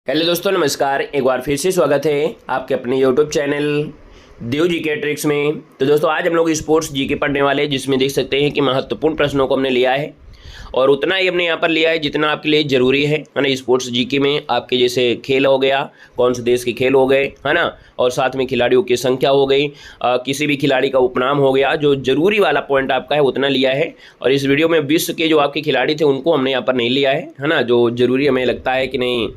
Hello दोस्तों, नमस्कार। एक बार फिर से स्वागत है आपके अपने यूट्यूब चैनल देव जी के ट्रिक्स में। तो दोस्तों, आज हम लोग स्पोर्ट्स जी के पढ़ने वाले हैं, जिसमें देख सकते हैं कि महत्वपूर्ण प्रश्नों को हमने लिया है और उतना ही हमने यहाँ पर लिया है जितना आपके लिए ज़रूरी है ना। स्पोर्ट्स जीके में आपके जैसे खेल हो गया, कौन से देश के खेल हो गए, है ना, और साथ में खिलाड़ियों की संख्या हो गई, किसी भी खिलाड़ी का उपनाम हो गया, जो ज़रूरी वाला पॉइंट आपका है उतना लिया है। और इस वीडियो में विश्व के जो आपके खिलाड़ी थे उनको हमने यहाँ पर नहीं लिया है ना। जो ज़रूरी हमें लगता है कि नहीं,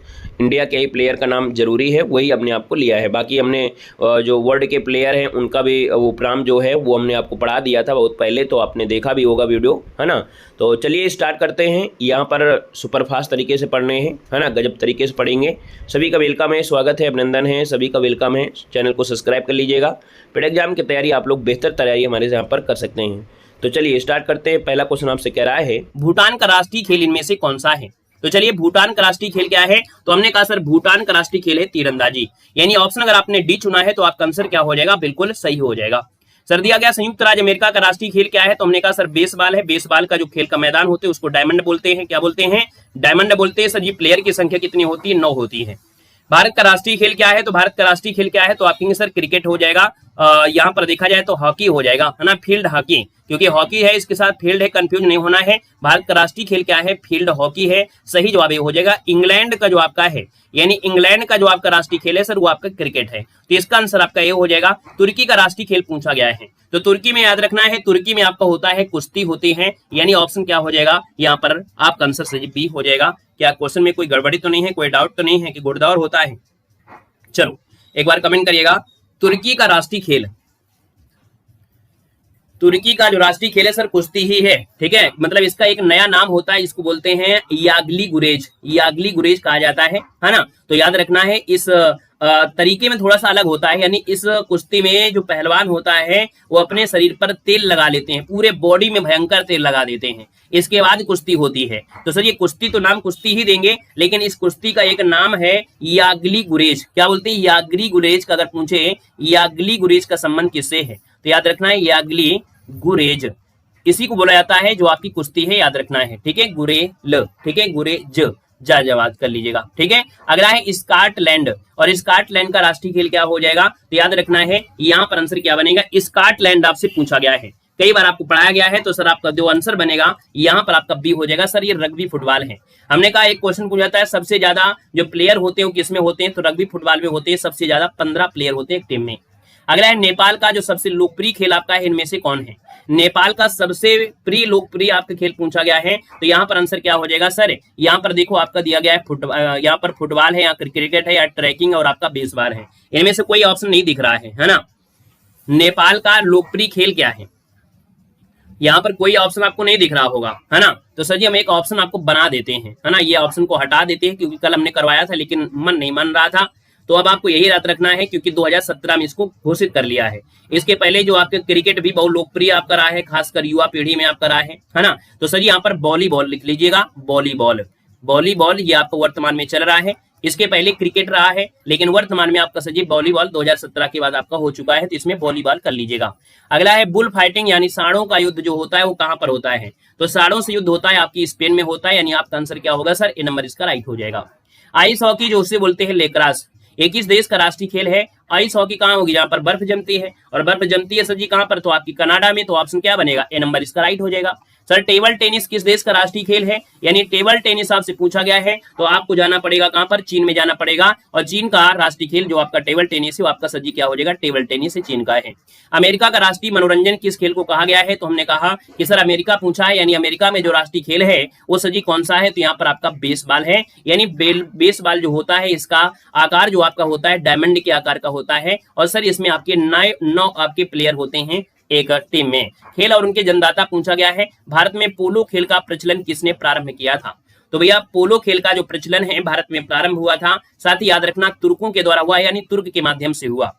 इंडिया के ही प्लेयर का नाम जरूरी है, वही हमने आपको लिया है। बाकी हमने जो वर्ल्ड के प्लेयर हैं उनका भी उपनाम जो है वो हमने आपको पढ़ा दिया था बहुत पहले, तो आपने देखा भी होगा वीडियो, है ना। तो चलिए स्टार्ट करते हैं। यहाँ पर सुपरफास्ट तरीके से पढ़ने हैं, है ना, गजब तरीके से पढ़ेंगे। सभी का वेलकम है, स्वागत है, अभिनंदन है, सभी का वेलकम है। चैनल को सब्सक्राइब कर लीजिएगा। फिर एग्जाम की तैयारी आप लोग बेहतर तैयारी हमारे यहाँ पर कर सकते हैं। तो चलिए स्टार्ट करते हैं। पहला क्वेश्चन आपसे कह रहा है, भूटान का राष्ट्रीय खेल इनमें से कौन सा है। तो चलिए, भूटान का राष्ट्रीय खेल क्या है। तो हमने कहा सर भूटान का राष्ट्रीय खेल है तीरंदाजी। यानी ऑप्शन अगर आपने डी चुना है तो आपका आंसर क्या हो जाएगा, बिल्कुल सही हो जाएगा। सर दिया गया संयुक्त राज्य अमेरिका का राष्ट्रीय खेल क्या है। तो हमने कहा सर बेसबॉल है। बेसबॉल का जो खेल का मैदान होते हैं उसको डायमंड बोलते हैं। क्या बोलते हैं, डायमंड बोलते हैं। सर ये प्लेयर की संख्या कितनी होती है, 9 होती है। भारत का राष्ट्रीय खेल क्या है। तो भारत का राष्ट्रीय खेल क्या है, तो आप कहेंगे सर क्रिकेट हो जाएगा। यहाँ पर देखा जाए तो हॉकी हो जाएगा, है ना, फील्ड हॉकी, क्योंकि हॉकी है इसके साथ फील्ड है, कंफ्यूज नहीं होना है। भारत का राष्ट्रीय खेल क्या है, फील्ड हॉकी है। सही जवाब ये हो जाएगा। इंग्लैंड का जो आपका है, यानी इंग्लैंड का जो आपका राष्ट्रीय खेल है सर वो आपका क्रिकेट है। तो इसका आंसर आपका ये हो जाएगा। तुर्की का राष्ट्रीय खेल पूछा गया है। तो तुर्की में याद रखना है, तुर्की में आपका होता है कुश्ती होती है। यानी ऑप्शन क्या हो जाएगा, यहाँ पर आपका आंसर सही बी हो जाएगा। क्या क्वेश्चन में कोई गड़बड़ी तो नहीं है, कोई डाउट तो नहीं है कि घुड़दौड़ होता है। चलो एक बार कमेंट करिएगा। तुर्की का राष्ट्रीय खेल, तुर्की का जो राष्ट्रीय खेल है सर कुश्ती ही है। ठीक है, मतलब इसका एक नया नाम होता है, इसको बोलते हैं यागली गुरेज। यागली गुरेज कहा जाता है ना। तो याद रखना है, इस तरीके में थोड़ा सा अलग होता है। यानी इस कुश्ती में जो पहलवान होता है वो अपने शरीर पर तेल लगा लेते हैं, पूरे बॉडी में भयंकर तेल लगा देते हैं, इसके बाद कुश्ती होती है। तो सर ये कुश्ती तो नाम कुश्ती ही देंगे, लेकिन इस कुश्ती का एक नाम है यागली गुरेज। क्या बोलते हैं, यागली गुरेज का अगर पूछे यागली गुरेज का संबंध किससे है, तो याद रखना है यागली गुरेज इसी को बोला जाता है जो आपकी कुश्ती है, याद रखना है। ठीक है, गुरेल, ठीक है, गुरेज जवाब कर लीजिएगा। ठीक है, अगला है स्कॉटलैंड, और स्कॉटलैंड का राष्ट्रीय खेल क्या हो जाएगा, तो याद रखना है यहाँ पर आंसर क्या बनेगा, स्कॉटलैंड आपसे पूछा गया है, कई बार आपको पढ़ाया गया है। तो सर आपका जो आंसर बनेगा यहाँ पर आपका बी हो जाएगा। सर ये रग्बी फुटबॉल है। हमने कहा एक क्वेश्चन पूछा जाता है सबसे ज्यादा जो प्लेयर होते हैं वो किसमें होते हैं, तो रग्बी फुटबॉल में होते हैं। सबसे ज्यादा 15 प्लेयर होते हैं एक टीम में। अगला है नेपाल का जो सबसे लोकप्रिय खेल आपका है, इनमें से कौन है। नेपाल का सबसे प्रिय लोकप्रिय आपका खेल पूछा गया है, तो यहाँ पर आंसर क्या हो जाएगा सर, यहाँ पर देखो आपका दिया गया है यहाँ पर फुटबॉल है या क्रिकेट है या ट्रैकिंग और आपका बेसबॉल है। इनमें से कोई ऑप्शन नहीं दिख रहा है ना। नेपाल का लोकप्रिय खेल क्या है, यहाँ पर कोई ऑप्शन आपको नहीं दिख रहा होगा, है ना। तो सर जी हम एक ऑप्शन आपको बना देते हैं, है ना, ये ऑप्शन को हटा देते हैं, क्योंकि कल हमने करवाया था लेकिन मन नहीं मान रहा था। तो अब आपको यही याद रखना है, क्योंकि 2017 में इसको घोषित कर लिया है। इसके पहले जो आपके क्रिकेट भी बहुत लोकप्रिय आपका रहा है, खासकर युवा पीढ़ी में आपका रहा है ना। तो सर यहाँ पर वॉलीबॉल लिख लीजिएगा, वॉलीबॉल, वॉलीबॉल ये आपको वर्तमान में चल रहा है। इसके पहले क्रिकेट रहा है, लेकिन वर्तमान में आपका सजीव वॉलीबॉल 2017 के बाद आपका हो चुका है, तो इसमें वॉलीबॉल कर लीजिएगा। अगला है बुल फाइटिंग, यानी सांडों का युद्ध जो होता है वो कहां पर होता है, तो सांडों से युद्ध होता है आपकी स्पेन में होता है। यानी आपका आंसर क्या होगा सर, ए नंबर इसका राइट हो जाएगा। आइस हॉकी जो उसे बोलते हैं लेक्रास, एक इस देश का राष्ट्रीय खेल है। आइस हॉकी कहां होगी, जहां पर बर्फ जमती है, और बर्फ जमती है सर जी कहां पर, तो आपकी कनाडा में। तो ऑप्शन क्या बनेगा, ए नंबर इसका राइट हो जाएगा। सर टेबल टेनिस किस देश का राष्ट्रीय खेल है, यानी टेबल टेनिस आपसे पूछा गया है, तो आपको जाना पड़ेगा कहां पर, चीन में जाना पड़ेगा। और चीन का राष्ट्रीय खेल जो आपका टेबल टेनिस है वो आपका सर जी क्या हो जाएगा, टेबल टेनिस है, चीन का है। अमेरिका का राष्ट्रीय मनोरंजन किस खेल को कहा गया है, तो हमने कहा कि सर अमेरिका पूछा है, यानी अमेरिका में जो राष्ट्रीय खेल है वो सर जी कौन सा है, तो यहाँ पर आपका बेसबॉल है। यानी बेसबॉल जो होता है इसका आकार जो आपका होता है डायमंड के आकार का होता है, और सर इसमें आपके 9 आपके प्लेयर होते हैं एक टीम में। खेल और उनके जन्मदाता पूछा गया है। भारत में पोलो खेल का प्रचलन किसने प्रारंभ किया था, तो भैया पोलो खेल का जो प्रचलन है भारत में प्रारंभ हुआ था, साथ ही याद रखना तुर्कों के द्वारा हुआ, यानी तुर्क के माध्यम से हुआ।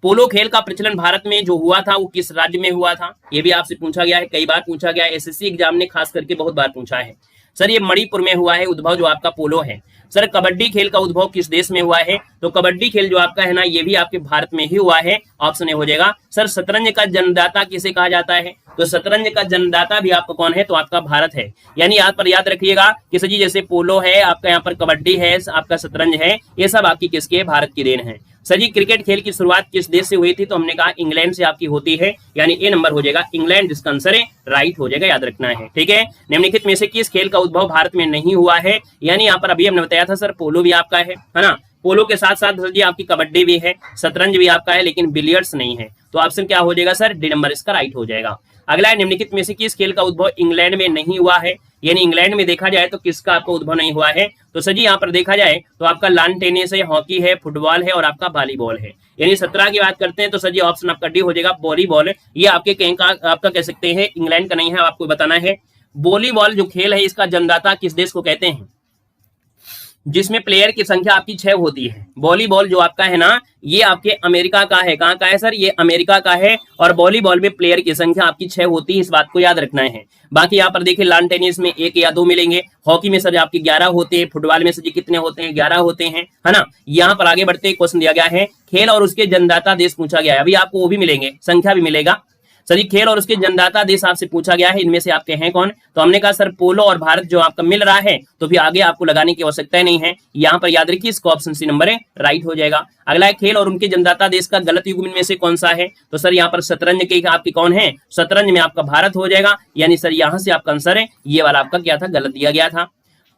पोलो खेल का प्रचलन भारत में जो हुआ था वो किस राज्य में हुआ था, ये भी आपसे पूछा गया है, कई बार पूछा गया है, एसएससी एग्जाम ने खास करके बहुत बार पूछा है। सर ये मणिपुर में हुआ है उद्भव जो आपका पोलो है। सर कबड्डी खेल का उद्भव किस देश में हुआ है, तो कबड्डी खेल जो आपका है ना ये भी आपके भारत में ही हुआ है। ऑप्शन ए हो जाएगा। सर शतरंज का जन्मदाता किसे कहा जाता है, तो शतरंज का जन्मदाता भी आपका कौन है, तो आपका भारत है। यानी यहाँ पर याद रखिएगा कि सर जी जैसे पोलो है, आपका यहाँ पर कबड्डी है, आपका शतरंज है, ये सब आपकी किसके, भारत की देन है। सर जी क्रिकेट खेल की शुरुआत किस देश से हुई थी, तो हमने कहा इंग्लैंड से आपकी होती है, यानी ए नंबर हो जाएगा इंग्लैंड, जिसका आंसर है राइट हो जाएगा, याद रखना है। ठीक है, निम्नलिखित में से किस खेल का उद्भव भारत में नहीं हुआ है, यानी यहाँ पर अभी हमने बताया था सर पोलो भी आपका है ना, पोलो के साथ साथ सर जी आपकी कबड्डी भी है, शतरंज भी आपका है, लेकिन बिलियर्ड्स नहीं है। तो ऑप्शन क्या हो जाएगा सर, डी नंबर इसका राइट हो जाएगा। अगला है निम्नलिखित में से किस खेल का उद्भव इंग्लैंड में नहीं हुआ है, यानी इंग्लैंड में देखा जाए तो किसका आपको उद्भव नहीं हुआ है, तो सर जी यहाँ पर देखा जाए तो आपका लॉन टेनिस है, हॉकी है, फुटबॉल है और आपका वॉलीबॉल है। यानी 17 की बात करते हैं तो सर जी ऑप्शन आपका डी हो जाएगा वॉलीबॉल। ये आपके कहीं का आपका कह सकते हैं इंग्लैंड का नहीं है, आपको बताना है। वॉलीबॉल जो खेल है इसका जन्मदाता किस देश को कहते हैं, जिसमें प्लेयर की संख्या आपकी 6 होती है। वॉलीबॉल जो आपका है ना, ये आपके अमेरिका का है। कहाँ का है सर, ये अमेरिका का है, और वॉलीबॉल में प्लेयर की संख्या आपकी 6 होती है, इस बात को याद रखना है। बाकी यहाँ पर देखिए लॉन टेनिस में 1 या 2 मिलेंगे, हॉकी में सर आपके 11 होते हैं, फुटबॉल में सर जी कितने होते हैं, 11 होते हैं, है ना। यहाँ पर आगे बढ़ते क्वेश्चन दिया गया है, खेल और उसके जन्मदाता देश पूछा गया है। अभी आपको वो भी मिलेंगे, संख्या भी मिलेगा। सर खेल और उसके जन्मदाता देश आपसे पूछा गया है, इनमें से आपके हैं कौन, तो हमने कहा सर पोलो और भारत जो आपका मिल रहा है, तो फिर आगे आपको लगाने की आवश्यकता नहीं है। यहाँ पर याद रखिए इसका ऑप्शन सी नंबर है राइट हो जाएगा। अगला है खेल और उनके जन्मदाता देश का गलत युग्म में से कौन सा है, तो सर यहाँ पर शतरंज के आपकी कौन है, शतरंज में आपका भारत हो जाएगा, यानी सर यहाँ से आपका आंसर है, ये वाला आपका क्या था, गलत दिया गया था।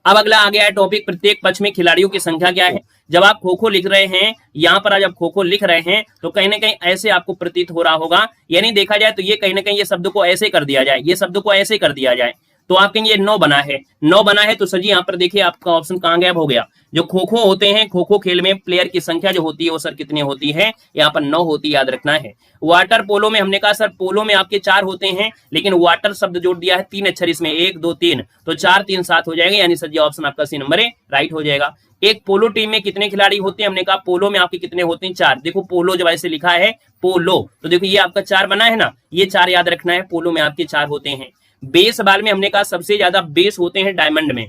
अब अगला आ गया है टॉपिक, प्रत्येक पक्ष में खिलाड़ियों की संख्या क्या है। जब आप खो खो लिख रहे हैं, यहाँ पर आज आप खो खो लिख रहे हैं, तो कहीं ना कहीं ऐसे आपको प्रतीत हो रहा होगा, यानी देखा जाए तो ये कहीं ना कहीं ये शब्द को ऐसे कर दिया जाए, ये शब्द को ऐसे कर दिया जाए, तो आप कहेंगे 9 बना है, 9 बना है, तो सर जी यहाँ पर देखिए आपका ऑप्शन कहाँ गायब हो गया। जो खो खो होते हैं, खो खो खेल में प्लेयर की संख्या जो होती है वो सर कितनी होती है, यहाँ पर 9 होती है, याद रखना है। वाटर पोलो में हमने कहा सर पोलो में आपके 4 होते हैं, लेकिन वाटर शब्द जोड़ दिया है 3 अक्षर इसमें, 1 2 3, तो 4 3 7 हो जाएगा, यानी सर जी ऑप्शन आपका सी नंबर है राइट हो जाएगा। एक पोलो टीम में कितने खिलाड़ी होते हैं, हमने कहा पोलो में आपके कितने होते हैं, 4। देखो पोलो जब ऐसे लिखा है पोलो, तो देखो ये आपका 4 बना है ना, ये 4 याद रखना है, पोलो में आपके 4 होते हैं। बेसबॉल में हमने कहा सबसे ज्यादा बेस होते हैं डायमंड में,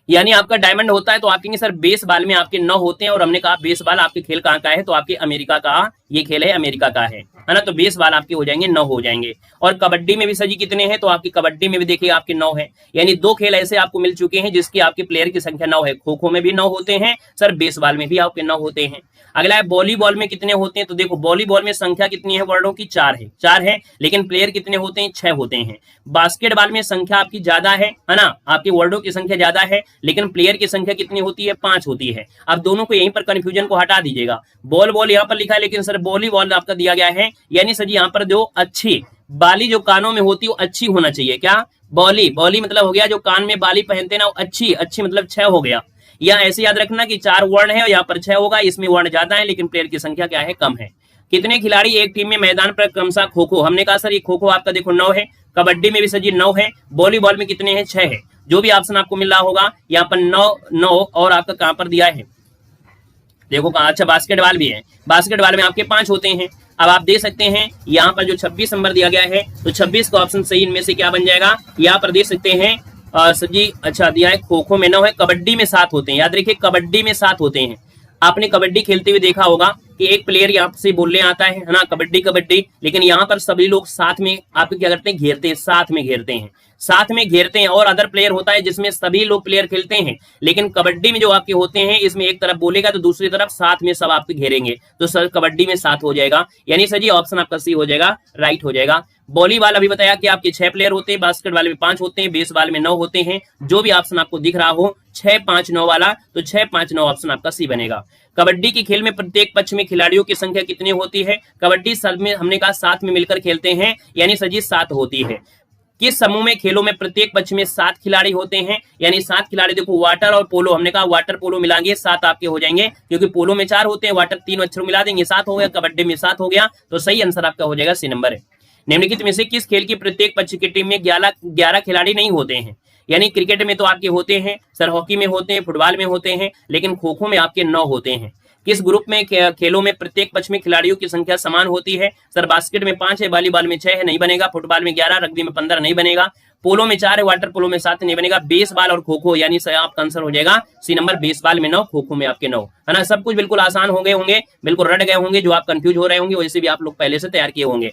यानी आपका डायमंड होता है, तो आप कहेंगे सर बेसबॉल में आपके 9 होते हैं, और हमने कहा बेसबॉल आपके खेल कहाँ का है, तो आपके अमेरिका का ये खेल है, अमेरिका का है ना, तो बेसबॉल आपके हो जाएंगे 9 हो जाएंगे। और कबड्डी में भी सर जी कितने हैं, तो आपकी कबड्डी में भी देखिए आपके 9 है, यानी 2 खेल ऐसे आपको मिल चुके हैं जिसकी आपके प्लेयर की संख्या 9 है। खो खो में भी 9 होते हैं सर, बेसबॉल में भी आपके 9 होते हैं। अगला है वॉलीबॉल में कितने होते हैं, तो देखो वॉलीबॉल में संख्या कितनी है वर्डों की, 4 है, लेकिन प्लेयर कितने होते हैं, 6 होते हैं। बास्केटबॉल में संख्या आपकी ज्यादा है ना, आपके वर्डों की संख्या ज्यादा है, लेकिन प्लेयर की संख्या कितनी होती है, 5 होती है। अब दोनों को यहीं पर कंफ्यूजन को हटा दीजिएगा, बॉल यहाँ पर लिखा है, लेकिन सर वॉलीबॉल आपका दिया गया है, यानी सर जी यहाँ पर जो अच्छी बाली जो कानों में होती है वो अच्छी होना चाहिए। क्या बॉली मतलब हो गया जो कान में बाली पहनते ना, वो अच्छी मतलब 6 हो गया। या ऐसे याद रखना कि 4 वर्ण है और यहाँ पर 6 होगा, इसमें वर्ण ज्यादा है लेकिन प्लेयर की संख्या क्या है, कम है। कितने खिलाड़ी एक टीम में मैदान पर क्रमशः खो खो, हमने कहा सर ये खो खो आपका देखो 9 है, कबड्डी में भी सर जी 9 है, वॉलीबॉल में कितने हैं, 6 है। जो भी ऑप्शन आपको मिल रहा होगा यहाँ पर 9 और आपका कहां पर दिया है, देखो कहा, अच्छा बास्केटबॉल भी है, बास्केटबॉल में आपके 5 होते हैं। अब आप देख सकते हैं यहाँ पर जो 26 नंबर दिया गया है, तो 26 का ऑप्शन सही इनमें से क्या बन जाएगा, यहाँ पर देख सकते हैं सर जी, अच्छा दिया है खो खो में 9 है, कबड्डी में 7 होते हैं, याद रखिए कबड्डी में 7 होते हैं। आपने कबड्डी खेलते हुए देखा होगा कि एक प्लेयर यहाँ से बोलने आता है ना, कबड्डी, लेकिन यहाँ पर सभी लोग साथ में आपको क्या करते हैं, घेरते हैं, साथ में घेरते हैं, और अदर प्लेयर होता है जिसमें सभी लोग प्लेयर खेलते हैं, लेकिन कबड्डी में जो आपके होते हैं इसमें एक तरफ बोलेगा तो दूसरी तरफ साथ में सब आपके घेरेंगे, तो सर कबड्डी में 7 हो जाएगा, यानी सर जी ऑप्शन आपका सी हो जाएगा राइट हो जाएगा। वॉलीबॉल अभी बताया कि आपके 6 प्लेयर होते हैं, बास्केटबॉल में 5 होते हैं, बेसबॉल में 9 होते हैं। जो भी ऑप्शन आपको दिख रहा हो 6 5 9 वाला, तो 6 5 9 ऑप्शन आपका सी बनेगा। कबड्डी के खेल में प्रत्येक पक्ष में खिलाड़ियों की संख्या कितनी होती है, कबड्डी सब में हमने कहा 7 में मिलकर खेलते हैं, यानी सर जी 7 होती है। किस समूह में खेलों में प्रत्येक पक्ष में 7 खिलाड़ी होते हैं, यानी 7 खिलाड़ी। देखो वाटर और पोलो, हमने कहा वाटर पोलो मिलाएंगे 7 आपके हो जाएंगे, क्योंकि पोलो में 4 होते हैं, वाटर 3 अक्षर मिला देंगे 7 हो गया, कबड्डी में 7 हो गया, तो सही आंसर आपका हो जाएगा सी नंबर है। निम्नलिखित में से किस खेल की प्रत्येक पक्ष की टीम में 11 खिलाड़ी नहीं होते हैं, यानी क्रिकेट में तो आपके होते हैं सर, हॉकी में होते हैं, फुटबॉल में होते हैं, लेकिन खो खो में आपके 9 होते हैं। किस ग्रुप में खेलों में प्रत्येक पक्ष में खिलाड़ियों की संख्या समान होती है, सर बास्केट में 5 है, वॉलीबॉल में 6 है, नहीं बनेगा, फुटबॉल में 11, रग्बी में 15 नहीं बनेगा, पोलो में 4 है, वाटर पोलो में 7 नहीं बनेगा, बेसबॉल और खो खो, यानी आपका आंसर हो जाएगा सी नंबर, बेसबॉल में 9, खो खो में आपके 9, है ना। सब कुछ बिल्कुल आसान हो गए होंगे, बिल्कुल रट गए होंगे, जो आप कंफ्यूज हो रहे होंगे वैसे भी आप लोग पहले से तैयार किए होंगे।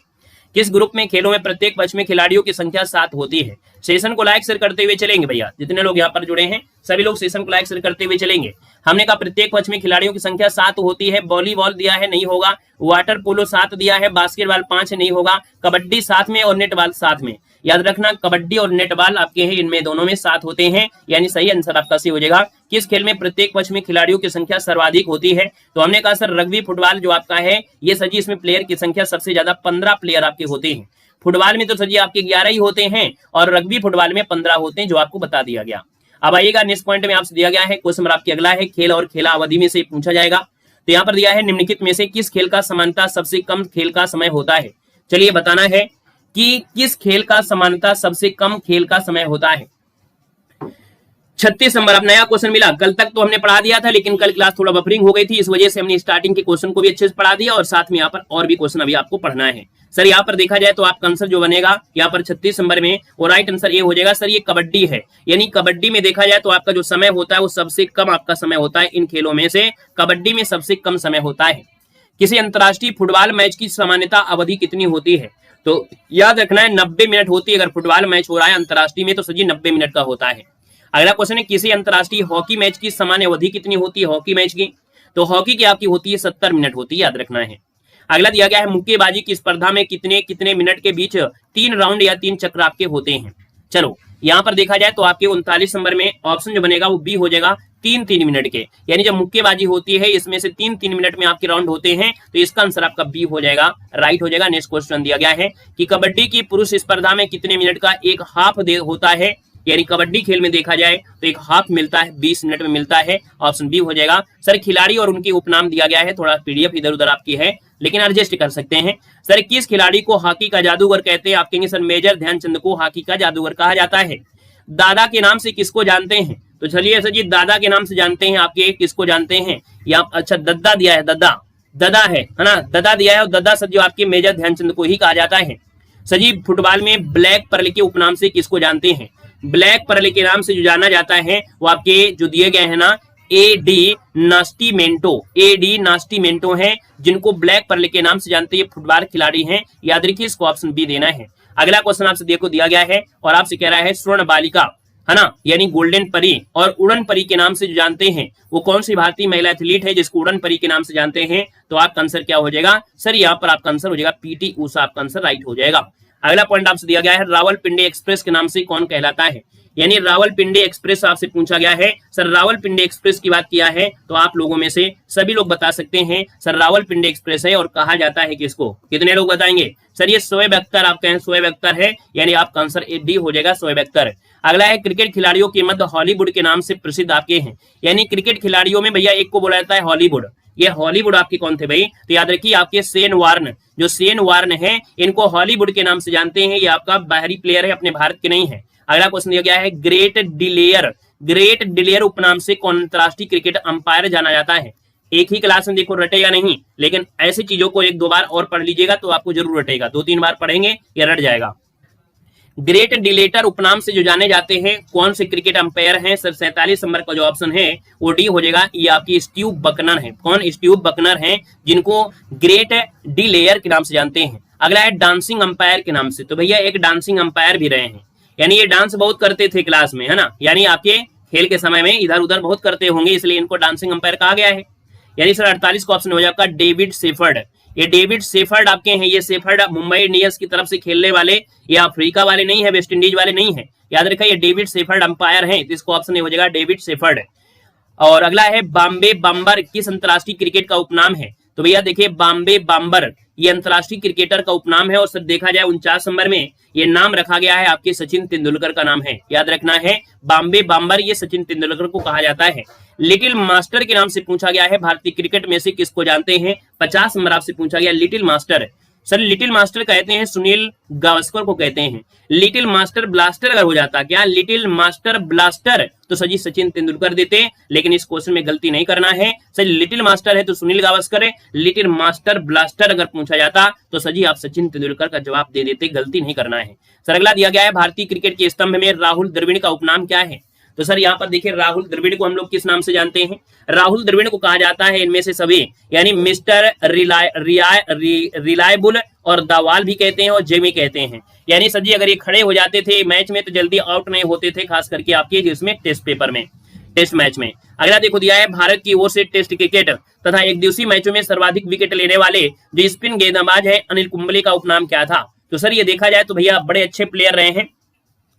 किस ग्रुप में खेलों में प्रत्येक पक्ष में खिलाड़ियों की संख्या 7 होती है? सेशन को लाइक शेयर करते हुए चलेंगे भैया, जितने लोग यहाँ पर जुड़े हैं सभी लोग सेशन को लाइक शेयर करते हुए चलेंगे। हमने कहा प्रत्येक पक्ष में खिलाड़ियों की संख्या 7 होती है। वॉलीबॉल दिया है, नहीं होगा। वाटर पोलो 7 दिया है, बास्केटबॉल 5 नहीं होगा। कबड्डी 7 में और नेटबॉल 7 में। याद रखना कबड्डी और नेटबॉल आपके हैं, इनमें दोनों में 7 होते हैं, यानी सही आंसर आपका सी हो जाएगा। किस खेल में प्रत्येक पक्ष में खिलाड़ियों की संख्या सर्वाधिक होती है? तो हमने कहा सर रग्बी फुटबॉल जो आपका है ये सर जी इसमें प्लेयर की संख्या सबसे ज्यादा 15 प्लेयर आपके होते हैं। फुटबॉल में तो सर जी आपके 11 ही होते हैं और रग्बी फुटबॉल में 15 होते हैं, जो आपको बता दिया गया। अब आइएगा नेक्स्ट पॉइंट में आपसे दिया गया है क्वेश्चन नंबर आपके अगला है, खेल और खेला अवधि में से पूछा जाएगा। तो यहाँ पर दिया है निम्नलिखित में से किस खेल का समानता सबसे कम खेल का समय होता है? चलिए बताना है कि किस खेल का समानता सबसे कम खेल का समय होता है। 36 नंबर। अब नया क्वेश्चन मिला, कल तक तो हमने पढ़ा दिया था लेकिन कल क्लास थोड़ा बफरिंग हो गई थी, इस वजह से हमने स्टार्टिंग के क्वेश्चन को भी अच्छे से पढ़ा दिया और साथ में यहाँ पर और भी क्वेश्चन अभी आपको पढ़ना है। सर यहाँ पर देखा जाए तो आपका आंसर जो बनेगा यहाँ पर 36 नंबर में वो राइट आंसर ये हो जाएगा सर ये कबड्डी है। यानी कबड्डी में देखा जाए तो आपका जो समय होता है वो सबसे कम आपका समय होता है। इन खेलों में से कबड्डी में सबसे कम समय होता है। किसी अंतरराष्ट्रीय फुटबॉल मैच की सामान्यता अवधि कितनी होती है? तो याद रखना है 90 मिनट होती है। अगर फुटबॉल मैच हो रहा है अंतरराष्ट्रीय में तो सर जी 90 मिनट का होता है। अगला क्वेश्चन है किसी अंतरराष्ट्रीय हॉकी मैच की सामान्य अवधि कितनी होती है? हॉकी मैच की तो हॉकी की आपकी होती है 70 मिनट होती है, याद रखना है। अगला दिया गया है मुक्केबाजी की स्पर्धा में कितने कितने मिनट के बीच 3 राउंड या 3 चक्र आपके होते हैं? चलो यहाँ पर देखा जाए तो आपके 39 नंबर में ऑप्शन जो बनेगा वो बी हो जाएगा 3-3 मिनट के। यानी जब मुक्केबाजी होती है इसमें से 3-3 मिनट में आपके राउंड होते हैं, तो इसका आंसर आपका बी हो जाएगा, राइट हो जाएगा। नेक्स्ट क्वेश्चन दिया गया है कि कबड्डी की पुरुष स्पर्धा में कितने मिनट का एक हाफ डे होता है? यानी कबड्डी खेल में देखा जाए तो एक हाफ मिलता है, 20 मिनट में मिलता है। ऑप्शन बी हो जाएगा। सर खिलाड़ी और उनके उपनाम दिया गया है, थोड़ा पीडीएफ इधर उधर आपकी है लेकिन एडजस्ट कर सकते हैं। सर किस खिलाड़ी को हॉकी का जादूगर कहते हैं? आप कहेंगे सर मेजर ध्यानचंद को हॉकी का जादूगर कहा जाता है। दादा के नाम से किसको जानते हैं? तो चलिए सर जी दादा के नाम से जानते हैं आपके किसको जानते हैं? या अच्छा दद्दा दिया है, ददा है ना, ददा दिया है और दद्दा सर जो आपके मेजर ध्यानचंद को ही कहा जाता है। सर जी फुटबॉल में ब्लैक पर्ल के उपनाम से किसको जानते हैं? ब्लैक पर्ल के नाम से जो जाना जाता है वो आपके जो दिए गए हैं ना एडी नास्टिमेंटो हैं, जिनको ब्लैक पर्ल के नाम से जानते हैं, फुटबॉल खिलाड़ी हैं। याद रखिए इसको ऑप्शन बी देना है। अगला क्वेश्चन आपसे देखो दिया गया है और आपसे कह रहा है स्वर्ण बालिका है ना, यानी गोल्डन परी और उड़न परी के नाम से जो जानते हैं वो कौन सी भारतीय महिला एथलीट है जिसको उड़न परी के नाम से जानते हैं? तो आपका आंसर क्या हो जाएगा? सर यहाँ पर आपका आंसर हो जाएगा पीटी ऊषा, आपका आंसर राइट हो जाएगा। अगला पॉइंट आपसे दिया गया है रावलपिंडी एक्सप्रेस के नाम से कौन कहलाता है? यानी रावलपिंडी एक्सप्रेस आपसे पूछा गया है। सर रावलपिंडी एक्सप्रेस की बात किया है तो आप लोगों में से सभी लोग बता सकते हैं सर रावलपिंडी एक्सप्रेस है और कहा जाता है किसको? कितने लोग बताएंगे? सर ये शोएब अख्तर, आप कहें शोएब अख्तर है, यानी आपका आंसर डी हो जाएगा शोएब अख्तर। अगला है क्रिकेट खिलाड़ियों के मध्य हॉलीवुड के नाम से प्रसिद्ध आपके हैं। यानी क्रिकेट खिलाड़ियों में भैया एक को बोला जाता है हॉलीवुड। ये हॉलीवुड आपके कौन थे भाई? तो याद रखिए आपके शेन वार्न, जो शेन वार्न है इनको हॉलीवुड के नाम से जानते हैं। ये आपका बाहरी प्लेयर है, अपने भारत के नहीं है। अगला क्वेश्चन दिया गया है ग्रेट डिलेयर उपनाम से कौन अंतरराष्ट्रीय क्रिकेट अंपायर जाना जाता है? एक ही क्लास में देखो रटेगा नहीं, लेकिन ऐसी चीजों को 1-2 बार और पढ़ लीजिएगा तो आपको जरूर रटेगा। 2-3 बार पढ़ेंगे या रट जाएगा। ग्रेट डिलेटर उपनाम से जो जाने जाते हैं कौन से क्रिकेट अंपायर हैं? सर 47 नंबर का जो ऑप्शन है वो डी हो जाएगा। ये आपकी स्टीव बकनर है। कौन? स्टीव बकनर हैं, जिनको ग्रेट डिलेयर के नाम से जानते हैं। अगला है डांसिंग अंपायर के नाम से। तो भैया एक डांसिंग अंपायर भी रहे हैं, यानी ये डांस बहुत करते थे क्लास में, है ना, यानी आपके खेल के समय में इधर उधर बहुत करते होंगे, इसलिए इनको डांसिंग अंपायर कहा गया है। यानी सर 48 का ऑप्शन हो जाएगा डेविड सेफर्ड। ये डेविड सेफर्ड आपके हैं। ये सेफर्ड मुंबई इंडियंस की तरफ से खेलने वाले, ये अफ्रीका वाले नहीं है, वेस्ट इंडीज वाले नहीं है। याद रखिए ये डेविड सेफर्ड अंपायर हैं, तो इसको ऑप्शन हो जाएगा डेविड सेफर्ड। और अगला है बॉम्बे बम्बर किस अंतरराष्ट्रीय क्रिकेट का उपनाम है? तो भैया देखिए बॉम्बे बम्बर ये अंतरराष्ट्रीय क्रिकेटर का उपनाम है। और सर देखा जाए 49 नंबर में ये नाम रखा गया है आपके सचिन तेंदुलकर का नाम है। याद रखना है बॉम्बे बम्बर ये सचिन तेंदुलकर को कहा जाता है। लिटिल मास्टर के नाम से पूछा गया है भारतीय क्रिकेट में से किसको जानते हैं? 50 नंबर आपसे पूछा गया little master. Sir little master कहते हैं सुनील गावस्कर को कहते हैं। लिटिल मास्टर ब्लास्टर अगर हो जाता, क्या लिटिल मास्टर ब्लास्टर, तो सर जी सचिन तेंदुलकर देते, लेकिन इस क्वेश्चन में गलती नहीं करना है। सर लिटिल मास्टर है तो सुनील गावस्कर है, लिटिल मास्टर ब्लास्टर अगर पूछा जाता तो सर जी आप सचिन तेंदुलकर का जवाब दे देते, गलती नहीं करना है। सर अगला दिया गया है भारतीय क्रिकेट के स्तंभ में राहुल द्रविड़ का उपनाम क्या है? तो सर यहाँ पर देखिए राहुल द्रविड़ को हम लोग किस नाम से जानते हैं? राहुल द्रविड़ को कहा जाता है इनमें से सभी, यानी मिस्टर रिलायबल और दावाल भी कहते हैं और जेमी कहते हैं। यानी सर जी अगर ये खड़े हो जाते थे मैच में तो जल्दी आउट नहीं होते थे, खास करके आपके जिसमें टेस्ट पेपर में, टेस्ट मैच में। अगला देखो दिया है भारत की ओर से टेस्ट क्रिकेट तथा एक दिवसीय मैचों में सर्वाधिक विकेट लेने वाले जो स्पिन गेंदबाज है अनिल कुंबले का उपनाम क्या था? तो सर ये देखा जाए तो भैया बड़े अच्छे प्लेयर रहे हैं,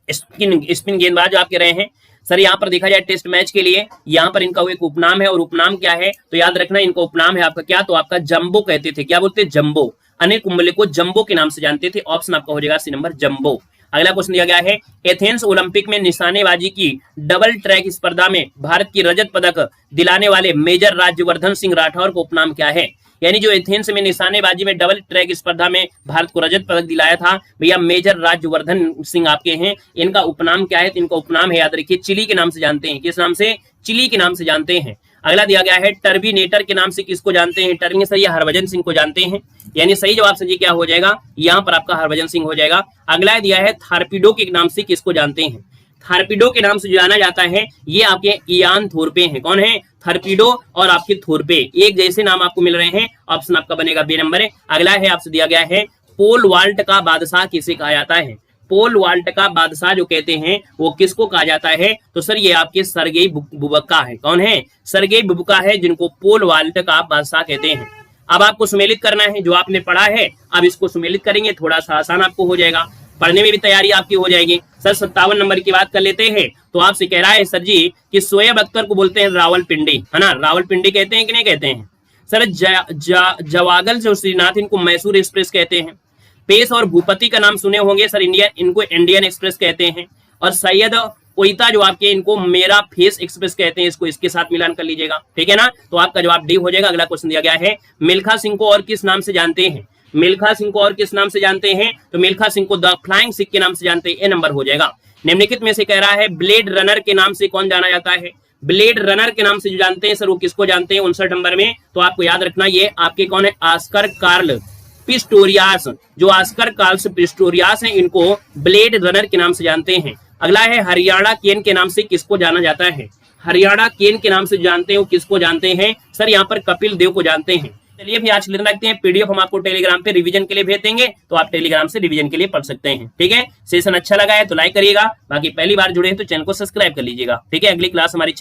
स्पिन गेंदबाज आपके रहे हैं सर। यहाँ पर देखा जाए टेस्ट मैच के लिए यहाँ पर इनका एक उपनाम है, और उपनाम क्या है तो याद रखना इनका उपनाम है आपका क्या, तो आपका जंबो कहते थे। क्या बोलते? जंबो। अनिल कुंबले को जंबो के नाम से जानते थे। ऑप्शन आपका हो जाएगा सी नंबर जंबो। अगला क्वेश्चन दिया गया है एथेंस ओलंपिक में निशानेबाजी की डबल ट्रैक स्पर्धा में भारत की रजत पदक दिलाने वाले मेजर राज्यवर्धन सिंह राठौर को उपनाम क्या है? यानी जो एथेंस में निशानेबाजी में डबल ट्रैक स्पर्धा में भारत को रजत पदक दिलाया था भैया मेजर राज्यवर्धन सिंह आपके हैं। इनका उपनाम क्या है? तो इनका उपनाम है याद रखिए चिली के नाम से जानते हैं। किस नाम से? चिली के नाम से जानते हैं। अगला दिया गया है टर्बिनेटर के नाम से किसको जानते हैं? टर्बिनेटर सर या हरभजन सिंह को जानते हैं। यानी सही जवाब सर जी क्या हो जाएगा? यहाँ पर आपका हरभजन सिंह हो जाएगा। अगला दिया है थारपीडो के नाम से किसको जानते हैं? थारपीडो के नाम से जाना जाता है ये आपके इयान थोरपे हैं। कौन है? थारपीडो और आपके थोरपे एक जैसे नाम आपको मिल रहे हैं। ऑप्शन आपका बनेगा बी नंबर। अगला है आपसे दिया गया है पोल वाल्ट का बादशाह किसे कहा जाता है? पोल वाल्ट का बादशाह जो कहते हैं वो किसको कहा जाता है? तो सर ये आपके सरगेई बुबका है। कौन है? सरगेई बुबका है जिनको पोल वाल्ट का बादशाह कहते हैं। अब आपको सुमेलित करना है जो आपने पढ़ा है, अब इसको सुमेलित करेंगे, थोड़ा सा आसान आपको हो जाएगा, पढ़ने में भी तैयारी आपकी हो जाएगी। सर 57 नंबर की बात कर लेते हैं तो आपसे कह रहा है सर जी कि शोएब अख्तर को बोलते हैं रावलपिंडी, है ना? रावलपिंडी कहते हैं कि नहीं कहते हैं? सर जवागल जो श्रीनाथ इनको मैसूर एक्सप्रेस कहते हैं। पेश और भूपति का नाम सुने होंगे सर, इनको इंडियन एक्सप्रेस कहते हैं। और सैयद ओइता जो आपके इनको मेरा फेस एक्सप्रेस कहते हैं। इसको इसके साथ मिलान कर लीजिएगा, ठीक है ना? तो आपका जवाब डी हो जाएगा। अगला क्वेश्चन दिया गया है मिल्खा सिंह को और किस नाम से जानते हैं? मिल्खा सिंह को और किस नाम से जानते हैं? तो मिल्खा सिंह को द फ्लाइंग सिख के नाम से जानते हैं। ए नंबर हो जाएगा। निम्नलिखित में से कह रहा है ब्लेड रनर के नाम से कौन जाना जाता है? ब्लेड रनर के नाम से जो जानते हैं सर वो किसको जानते हैं? 59 नंबर में। तो आपको याद रखना ये आपके कौन है? Oscar Carl Pistorius. जो ऑस्कर कार्ल पिस्टोरियास हैं इनको ब्लेड रनर के नाम से जानते हैं। अगला है हरियाणा केन के नाम से किसको जाना जाता है? हरियाणा केन के नाम से जानते हैं वो किसको जानते हैं? सर यहाँ पर कपिल देव को जानते हैं। चलिए भी आज के लिए रखते हैं। पीडीएफ हम आपको टेलीग्राम पे रिवीजन के लिए भेज देंगे, तो आप टेलीग्राम से रिवीजन के लिए पढ़ सकते हैं। ठीक है, सेशन अच्छा लगा है तो लाइक करिएगा, बाकी पहली बार जुड़े हैं तो चैनल को सब्सक्राइब कर लीजिएगा। ठीक है, अगली क्लास हमारी